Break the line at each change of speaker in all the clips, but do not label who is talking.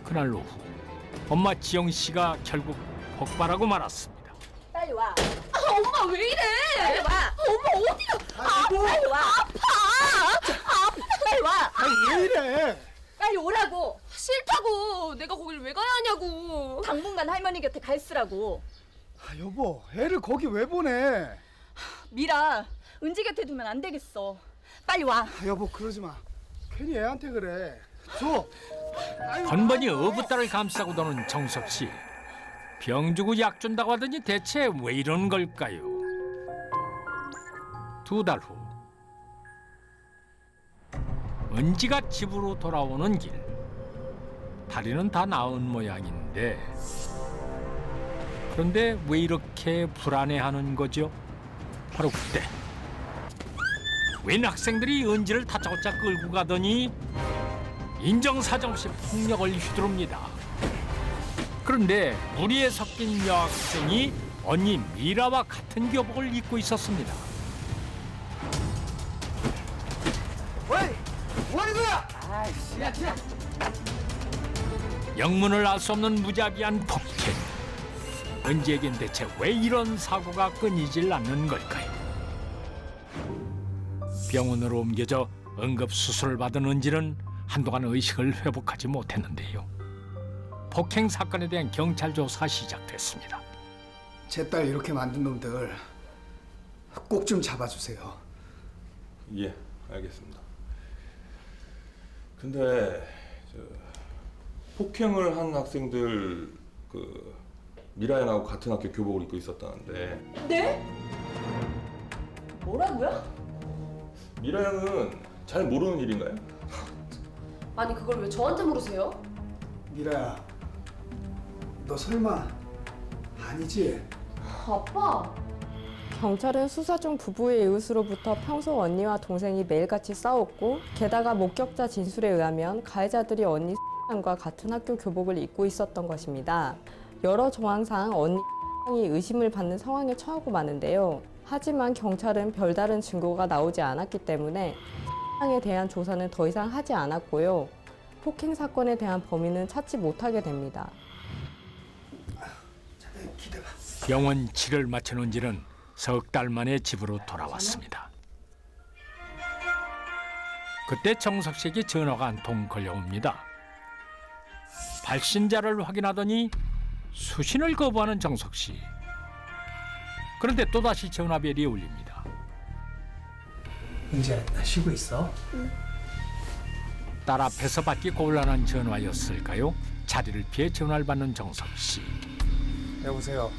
그날 오후 엄마 지영 씨가 결국 폭발하고 말았습니다.
빨리 와.
엄마 왜 이래?
빨리 와.
엄마 어디가?
빨리 와.
아파.
빨리 와.
왜 이래?
빨리 오라고.
싫다고. 내가 거길 왜 가야 하냐고.
당분간 할머니 곁에 가 있으라고.
여보, 애를 거기 왜 보내?
미라, 은지 곁에 두면 안 되겠어. 빨리 와.
여보, 그러지 마. 괜히 애한테 그래. 줘.
번번이 어부딸을 감싸고 도는 정석 씨. 병 주고 약 준다고 하더니 대체 왜 이런 걸까요? 2달 후 은지가 집으로 돌아오는 길. 다리는 다 나은 모양인데 그런데 왜 이렇게 불안해하는 거죠? 바로 그때 웬 학생들이 은지를 다짜고짜 끌고 가더니 인정사정 없이 폭력을 휘두릅니다. 그런데 무리에 섞인 여학생이 언니 미라와 같은 교복을 입고 있었습니다.
어이, 뭐 하는 거야? 아이씨, 야,
영문을 알 수 없는 무자비한 폭행. 은지에겐 대체 왜 이런 사고가 끊이질 않는 걸까요? 병원으로 옮겨져 응급수술을 받은 은지는 한동안 의식을 회복하지 못했는데요. 폭행 사건에 대한 경찰 조사가 시작됐습니다.
제 딸 이렇게 만든 놈들 꼭 좀 잡아주세요.
예, 알겠습니다. 근데 폭행을 한 학생들 미라 양하고 같은 학교 교복을 입고 있었다는데
네? 뭐라고요?
미라 양은 잘 모르는 일인가요?
아니 그걸 왜 저한테 물으세요?
미라야, 너 설마 아니지?
아빠.
경찰은 수사 중 부부의 이웃으로부터 평소 언니와 동생이 매일같이 싸웠고 게다가 목격자 진술에 의하면 가해자들이 언니 과 같은 학교 교복을 입고 있었던 것입니다. 여러 정황상 언니 이 의심을 받는 상황에 처하고 마는데요. 하지만 경찰은 별다른 증거가 나오지 않았기 때문에 에 대한 조사는 더 이상 하지 않았고요. 폭행 사건에 대한 범인은 찾지 못하게 됩니다.
기대봐.
병원 치료를 마친 은지는 석 달 만에 집으로 돌아왔습니다. 그때 정석 씨에게 전화가 한 통 걸려옵니다. 발신자를 확인하더니 수신을 거부하는 정석 씨. 그런데 또다시 전화벨이 울립니다.
은지야, 나 쉬고 있어.
딸 앞에서 받기 곤란한 전화였을까요? 자리를 피해 전화를 받는 정석 씨.
여보세요.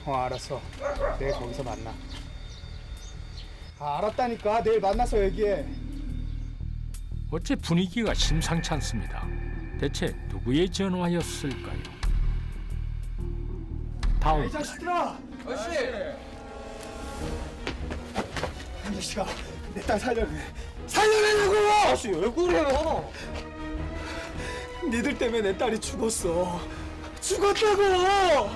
알았어. 내일 거기서 만나. 알았다니까. 내일 만나서 얘기해.
어째 분위기가 심상치 않습니다. 대체 누구의 전화였을까요? 다음
이 자식들아! 이 자식아, 내 딸 살려내. 살려내라고! 아저씨, 왜 그래요? 니들 때문에 내 딸이 죽었어. 죽었다고!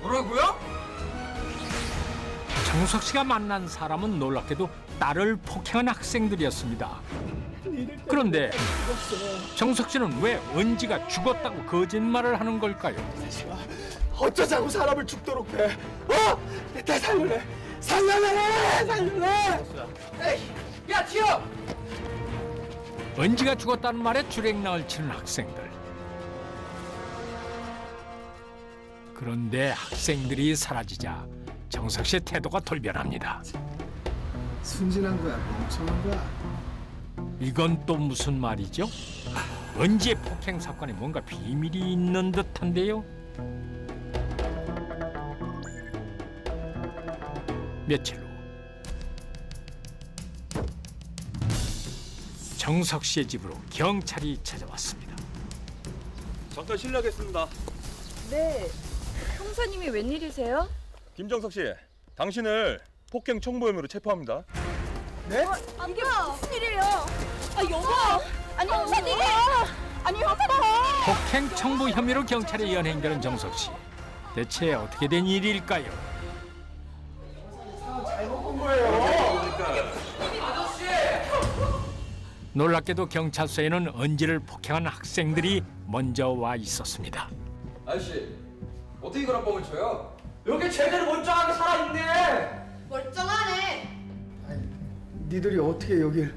뭐라고요?
정석 씨가 만난 사람은 놀랍게도 딸을 폭행한 학생들이었습니다. 그런데 정석 씨는 왜 은지가 죽었다고 거짓말을 하는 걸까요?
어쩌자고 사람을 죽도록 해? 어? 내 딸 살려내! 살려내! 살려내!
에이, 야 지영!
은지가 죽었다는 말에 주랭랑을 치는 학생들. 그런데 학생들이 사라지자 정석 씨의 태도가 돌변합니다.
순진한 거야, 멍청한 거야.
이건 또 무슨 말이죠? 은지의 폭행 사건에 뭔가 비밀이 있는 듯한데요. 며칠 후 정석 씨의 집으로 경찰이 찾아왔습니다.
잠깐 실례하겠습니다.
네. 형사님이 웬일이세요?
김정석 씨, 당신을 폭행 청부 혐의로 체포합니다.
네?
이게 무슨 일이에요? 여보! 아니, 형사님! 아니, 형사님!
폭행 청부 혐의로 경찰에 연행되는 정석 씨. 대체 어떻게 된 일일까요? 놀랍게도 경찰서에는 은지를 폭행한 학생들이 먼저 와 있었습니다.
아저씨 어떻게 그런 뻥을 쳐요? 여기 제대로 멀쩡하게 살아있네.
멀쩡하네.
니들이 어떻게 여길?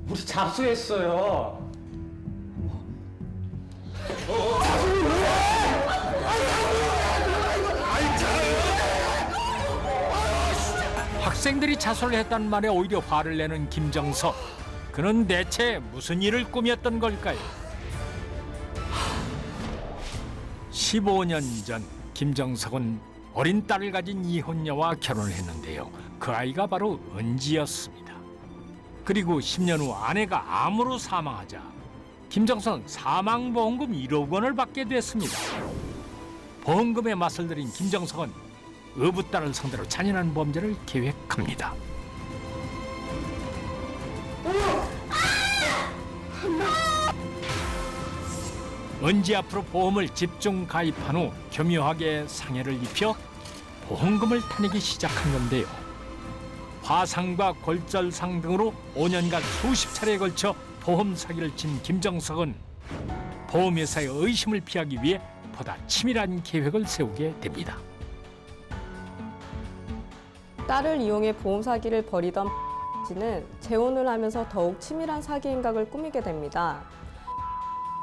우리 자수했어요.
학생들이 자수를 했단 말에 오히려 화를 내는 김정석. 그는 대체 무슨 일을 꾸몄던 걸까요? 15년 전 김정석은 어린 딸을 가진 이혼녀와 결혼을 했는데요. 그 아이가 바로 은지였습니다. 그리고 10년 후 아내가 암으로 사망하자 김정석은 사망보험금 1억 원을 받게 됐습니다. 보험금에 맛을 들인 김정석은 어부딸을 상대로 잔인한 범죄를 계획합니다. 은지 앞으로 보험을 집중 가입한 후 교묘하게 상해를 입혀 보험금을 타내기 시작한 건데요. 화상과 골절상 등으로 5년간 수십 차례에 걸쳐 보험 사기를 친 김정석은 보험회사의 의심을 피하기 위해 보다 치밀한 계획을 세우게 됩니다.
딸을 이용해 보험 사기를 벌이던 씨는 재혼을 하면서 더욱 치밀한 사기 행각을 꾸미게 됩니다.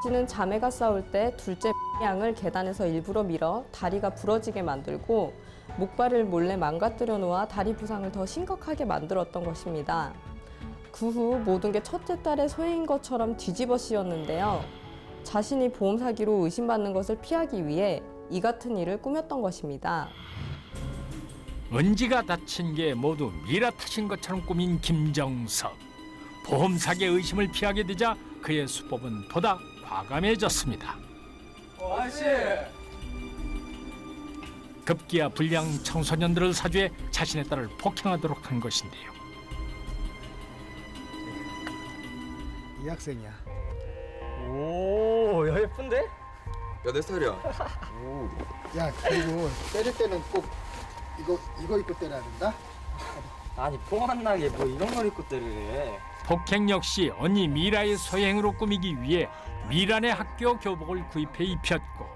씨는 자매가 싸울 때 둘째 양을 계단에서 일부러 밀어 다리가 부러지게 만들고 목발을 몰래 망가뜨려 놓아 다리 부상을 더 심각하게 만들었던 것입니다. 그 후 모든 게 첫째 딸의 소행인 것처럼 뒤집어 씌웠는데요. 자신이 보험 사기로 의심받는 것을 피하기 위해 이 같은 일을 꾸몄던 것입니다.
은지가 다친 게 모두 미라 탓인 것처럼 꾸민 김정석. 보험 사기의 의심을 피하게 되자 그의 수법은 보다 과감해졌습니다.
아저씨.
급기야 불량 청소년들을 사주해 자신의 딸을 폭행하도록 한 것인데요.
이 학생이야.
오, 야 예쁜데? 야 내 스타일이야.
야, 그리고 때릴 때는 꼭 이거 입고 때려야 된다.
아니 뽕안 나게 뭐 이런 걸 입고 때리래.
폭행 역시 언니 미라의 소행으로 꾸미기 위해 미란의 학교 교복을 구입해 입혔고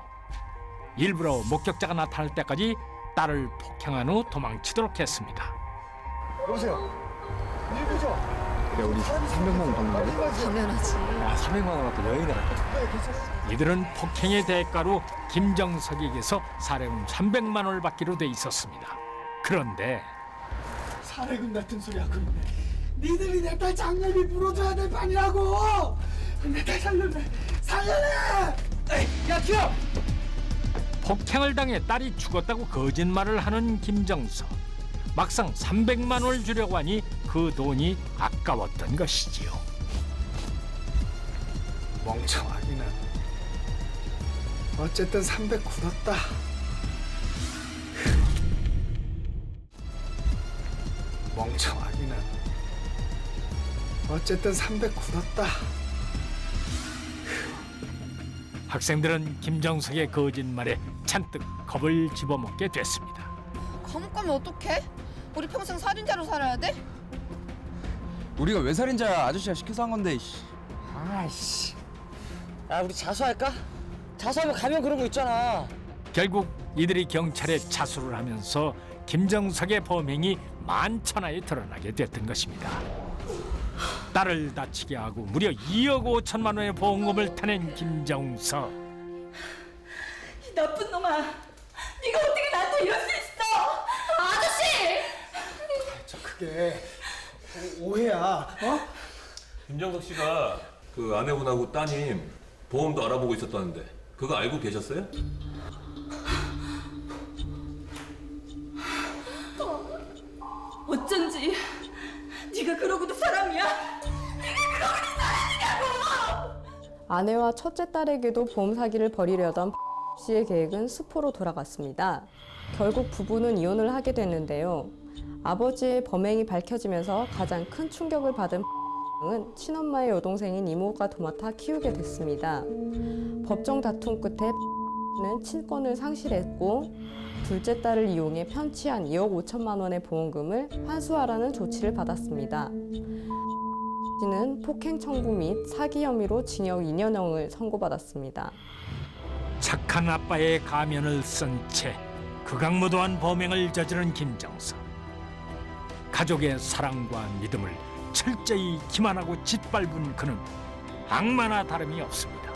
일부러 목격자가 나타날 때까지 딸을 폭행한 후 도망치도록 했습니다.
여보세요. 일부죠. 야, 우리 300만 원 받는 거야?
당연하지.
아, 300만 원 갖고 여행을 할까?
이들은 폭행의 대가로 김정석에게서 사례금 300만 원을 받기로 돼 있었습니다. 그런데
사례금 같은 소리 하고 있네. 니들이 내 딸 장례비 물어줘야 될 판이라고. 내 딸 살려내.
야 튀어!
폭행을 당해 딸이 죽었다고 거짓말을 하는 김정석. 막상 300만 원을 주려고 하니 그 돈이 아까웠던 것이지요.
멍청하기는. 어쨌든 300 굳었다. 멍청하기는. 어쨌든 300 굳었다.
학생들은 김정석의 거짓말에 잔뜩 겁을 집어먹게 됐습니다.
감옥 가면 어떡해? 우리 평생 살인자로 살아야 돼?
우리가 왜 살인자야? 아저씨가 시켜서 한 건데.
아이씨.
아 우리 자수할까? 자수하면 가면 그런 거 있잖아.
결국 이들이 경찰에 자수를 하면서 김정석의 범행이 만천하에 드러나게 됐던 것입니다. 딸을 다치게 하고 무려 2억 5천만 원의 보험금을 타낸 김정석.
이 나쁜 놈아. 네가 어떻게 나한테 이럴 수 있어? 아저씨!
그게 오해야. 어?
김정석 씨가 그 아내분하고 따님 보험도 알아보고 있었다는데 그거 알고 계셨어요?
어쩐지 네가 그러고도 사람이야?
아내와 첫째 딸에게도 보험 사기를 벌이려던 씨의 계획은 수포로 돌아갔습니다. 결국 부부는 이혼을 하게 됐는데요. 아버지의 범행이 밝혀지면서 가장 큰 충격을 받은 은 친엄마의 여동생인 이모가 도맡아 키우게 됐습니다. 법정 다툼 끝에 는 친권을 상실했고 둘째 딸을 이용해 편취한 2억 5천만 원의 보험금을 환수하라는 조치를 받았습니다. 씨는 폭행 청구 및 사기 혐의로 징역 2년형을 선고받았습니다.
착한 아빠의 가면을 쓴 채 극악무도한 범행을 저지른 김정석. 가족의 사랑과 믿음을 철저히 기만하고 짓밟은 그는 악마나 다름이 없습니다.